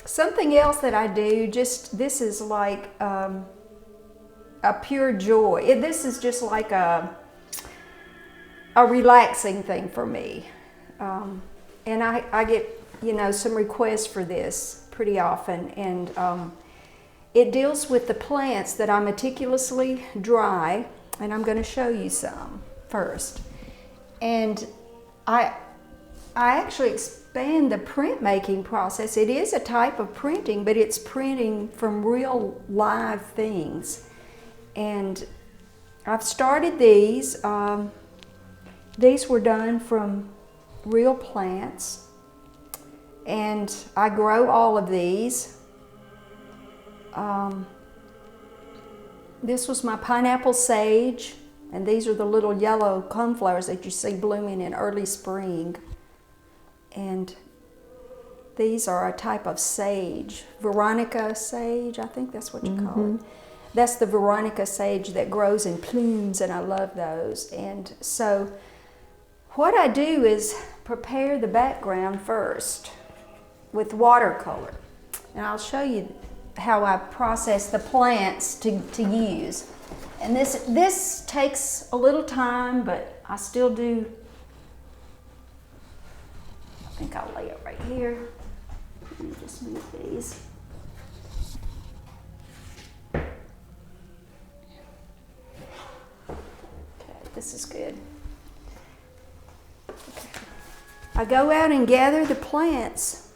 Something else that I do, this is like a pure joy. This is just like a relaxing thing for me. And I get, some requests for this pretty often. And it deals with the plants that I meticulously dry. And I'm going to show you some first. And I actually expand the printmaking process. It is a type of printing, but it's printing from real live things. And I've started these. These were done from real plants. And I grow all of these. This was my pineapple sage. And these are the little yellow coneflowers that you see blooming in early spring. And these are a type of sage, Veronica sage, I think that's what you call it. That's the Veronica sage that grows in plumes, and I love those. And so what I do is prepare the background first with watercolor. And I'll show you how I process the plants to use. And this takes a little time, but I still do. I think I'll lay it right here. Let me just move these. Okay, this is good. Okay. I go out and gather the plants,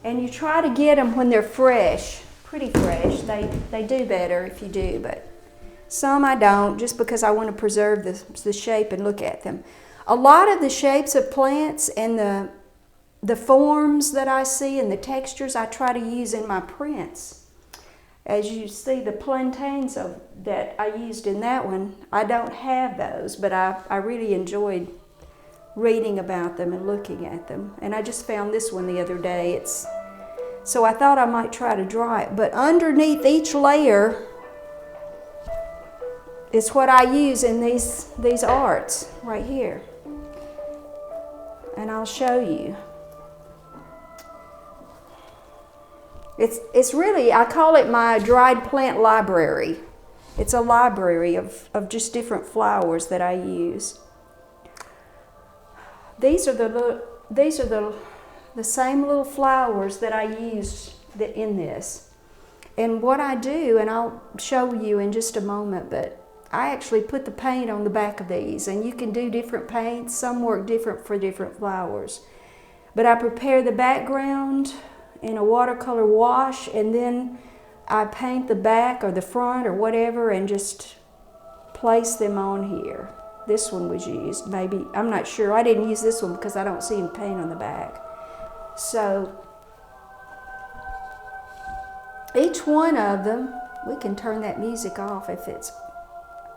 and you try to get them when they're fresh, pretty fresh. They do better if you do, but some I don't, just because I want to preserve the shape and look at them. A lot of the shapes of plants and the forms that I see and the textures I try to use in my prints. As you see, the plantains that I used in that one, I don't have those, but I really enjoyed reading about them and looking at them. And I just found this one the other day. So I thought I might try to draw it. But underneath each layer is what I use in these arts right here. And I'll show you. It's really, I call it my dried plant library. It's a library of just different flowers that I use. These are the same little flowers that I used in this. And what I do, and I'll show you in just a moment, but I actually put the paint on the back of these, and you can do different paints. Some work different for different flowers. But I prepare the background in a watercolor wash, and then I paint the back or the front or whatever and just place them on here. This one was used, maybe, I'm not sure. I didn't use this one because I don't see any paint on the back. So each one of them, we can turn that music off if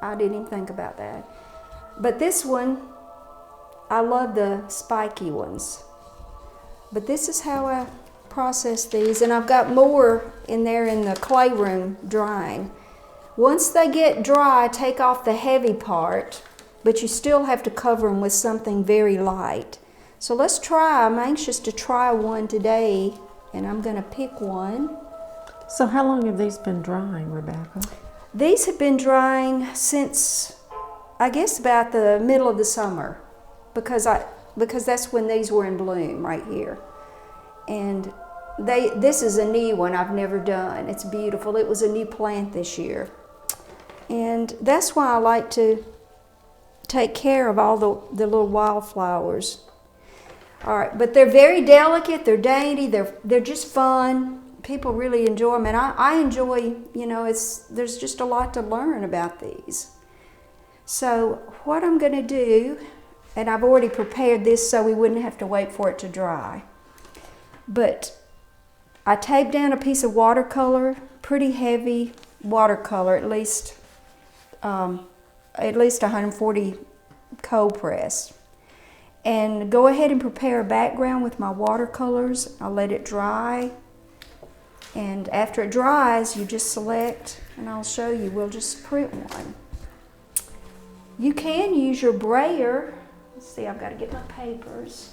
I didn't even think about that. But this one, I love the spiky ones. But this is how I process these, and I've got more in there in the clay room drying. Once they get dry, take off the heavy part, but you still have to cover them with something very light. So let's try. I'm anxious to try one today, and I'm going to pick one. So how long have these been drying, Rebecca? These have been drying since, I guess, about the middle of the summer, because that's when these were in bloom right here. And this is a new one I've never done. It's beautiful. It was a new plant this year. And that's why I like to take care of all the little wildflowers. All right, but they're very delicate, they're dainty, they're just fun. People really enjoy them, and I enjoy, there's just a lot to learn about these. So what I'm going to do, and I've already prepared this so we wouldn't have to wait for it to dry, but I taped down a piece of watercolor, pretty heavy watercolor, at least 140 cold press. And go ahead and prepare a background with my watercolors. I'll let it dry. And after it dries, you just select, and I'll show you, we'll just print one. You can use your brayer. Let's see, I've got to get my papers.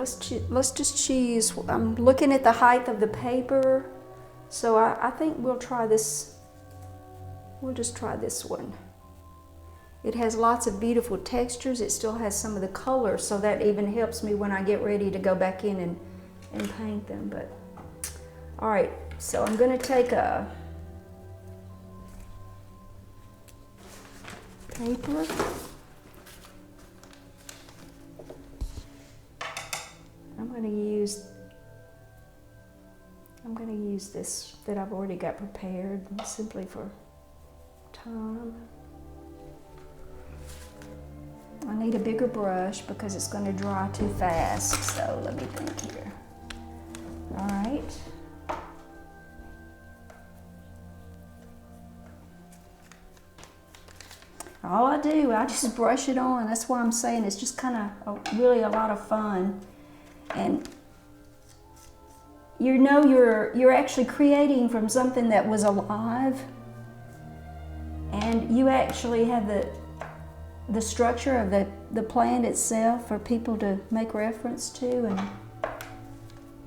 let's just choose. I'm looking at the height of the paper, so I think we'll try this. We'll just try this one. It has lots of beautiful textures. It still has some of the colors, so that even helps me when I get ready to go back in and paint them. But all right, so I'm going to take a paper. I'm going to use this that I've already got prepared simply for time. I need a bigger brush because it's going to dry too fast, so let me think here. All right. All I do, I just brush it on. That's why I'm saying it's just kind of really a lot of fun. And you know you're actually creating from something that was alive, and you actually have the structure of the plant itself for people to make reference to, and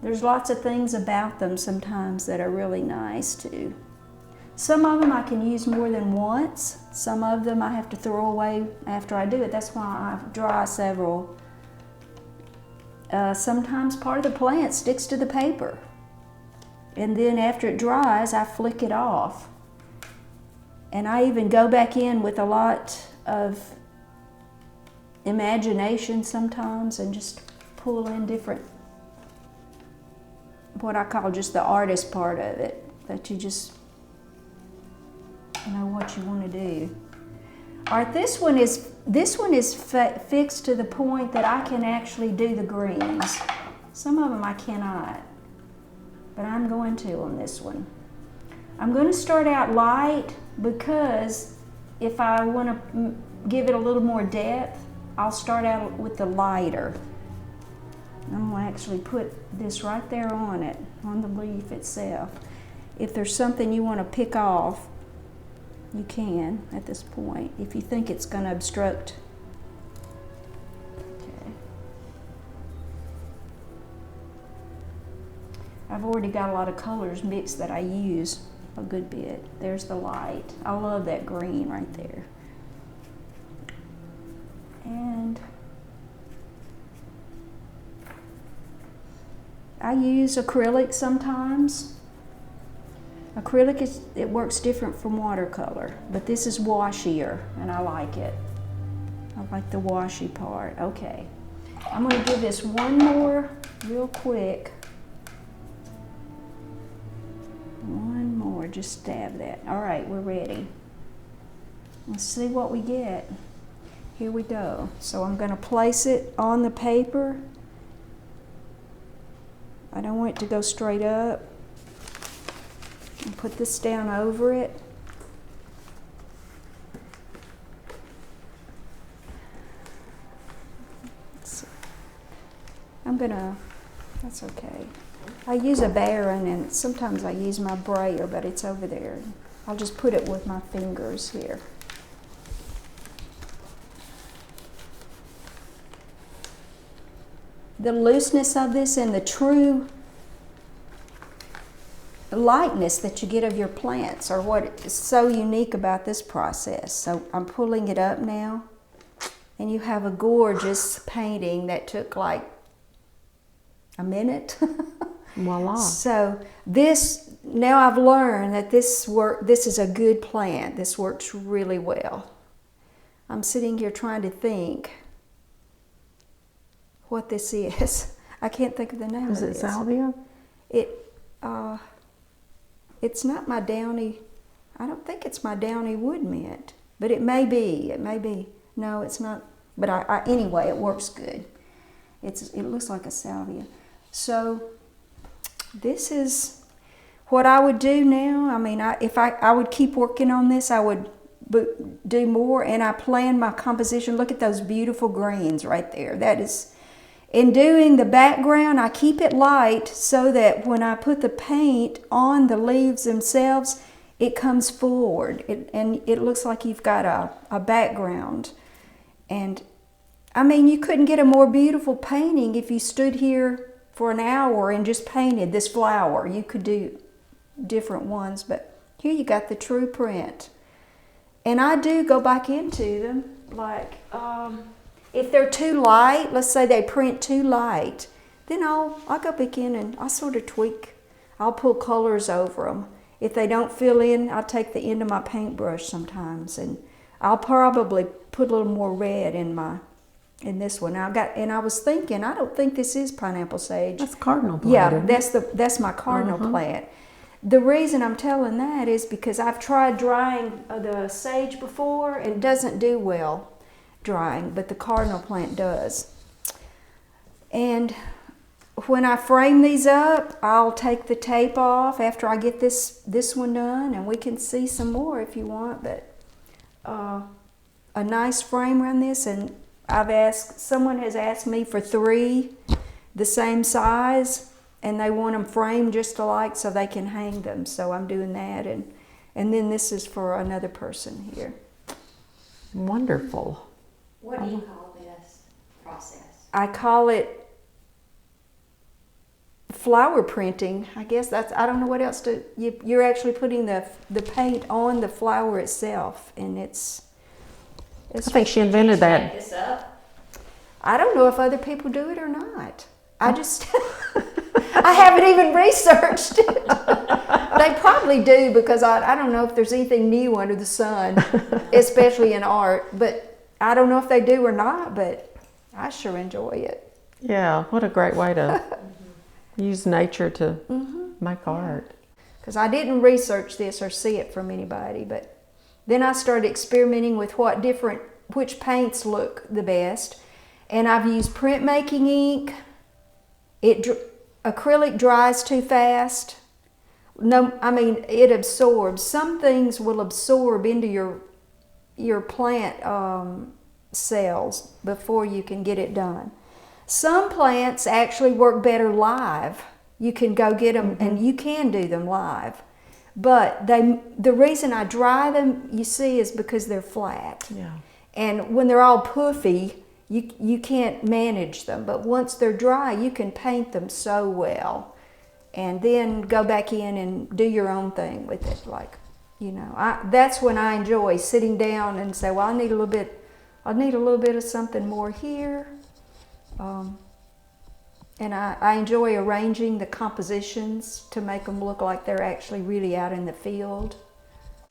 there's lots of things about them sometimes that are really nice too. Some of them I can use more than once. Some of them I have to throw away after I do it. That's why I dry several. Sometimes part of the plant sticks to the paper, and then after it dries I flick it off, and I even go back in with a lot of imagination sometimes and just pull in different, what I call just the artist part of it, that you just know what you want to do. All right, this one is fixed to the point that I can actually do the greens. Some of them I cannot, but I'm going to on this one. I'm going to start out light because if I want to give it a little more depth, I'll start out with the lighter. I'm going to actually put this right there on it, on the leaf itself. If there's something you want to pick off, you can at this point, if you think it's going to obstruct. Okay. I've already got a lot of colors mixed that I use a good bit. There's the light. I love that green right there. And I use acrylic sometimes. Acrylic it works different from watercolor, but this is washier and I like it. I like the washy part. Okay, I'm going to give this one more real quick. One more, just stab that. All right, we're ready. Let's see what we get. Here we go. So I'm going to place it on the paper. I don't want it to go straight up. And put this down over it. That's okay. I use a Baron and sometimes I use my brayer, but it's over there. I'll just put it with my fingers here. The looseness of this and the true lightness that you get of your plants are what is so unique about this process. So I'm pulling it up now, and you have a gorgeous painting that took like a minute. Voila. So this, now I've learned that this is a good plant. This works really well. I'm sitting here trying to think what this is. I can't think of the name of it. Is it salvia? It's not my downy, I don't think it's my downy wood mint, but it may be. No, it's not, but anyway, it works good. It looks like a salvia. So this is what I would do now. I mean, if I would keep working on this, I would do more, and I plan my composition. Look at those beautiful greens right there. That is, in doing the background, I keep it light so that when I put the paint on the leaves themselves, it comes forward, and it looks like you've got a background. And I mean, you couldn't get a more beautiful painting if you stood here for an hour and just painted this flower. You could do different ones, but here you got the true print. And I do go back into them, like if they're too light, let's say they print too light, then I'll go back in and I sort of tweak. I'll pull colors over them. If they don't fill in, I'll take the end of my paintbrush sometimes, and I'll probably put a little more red in this one. And I was thinking, I don't think this is pineapple sage. That's cardinal plant. Yeah, that's my cardinal plant. The reason I'm telling that is because I've tried drying the sage before and it doesn't do well drying, but the cardinal plant does. And when I frame these up, I'll take the tape off after I get this one done, and we can see some more if you want, but a nice frame around this. And someone has asked me for 3 the same size, and they want them framed just alike so they can hang them. So I'm doing that, and then this is for another person here. Wonderful. What do you call this process? I call it flower printing. I guess I don't know what else you're actually putting the paint on the flower itself, and it's I think she invented that. This up? I don't know if other people do it or not. I just I haven't even researched it. They probably do, because I don't know if there's anything new under the sun, especially in art, but I don't know if they do or not, but I sure enjoy it. Yeah, what a great way to use nature to make art. Because I didn't research this or see it from anybody, but then I started experimenting with which paints look the best. And I've used printmaking ink. Acrylic dries too fast. No, I mean, it absorbs. Some things will absorb into your plant cells before you can get it done. Some plants actually work better live. You can go get them, and you can do them live. But the reason I dry them, you see, is because they're flat. Yeah. And when they're all puffy, you can't manage them. But once they're dry, you can paint them so well. And then go back in and do your own thing with it. Like, that's when I enjoy sitting down and say, well, I need a little bit of something more here. And I enjoy arranging the compositions to make them look like they're actually really out in the field.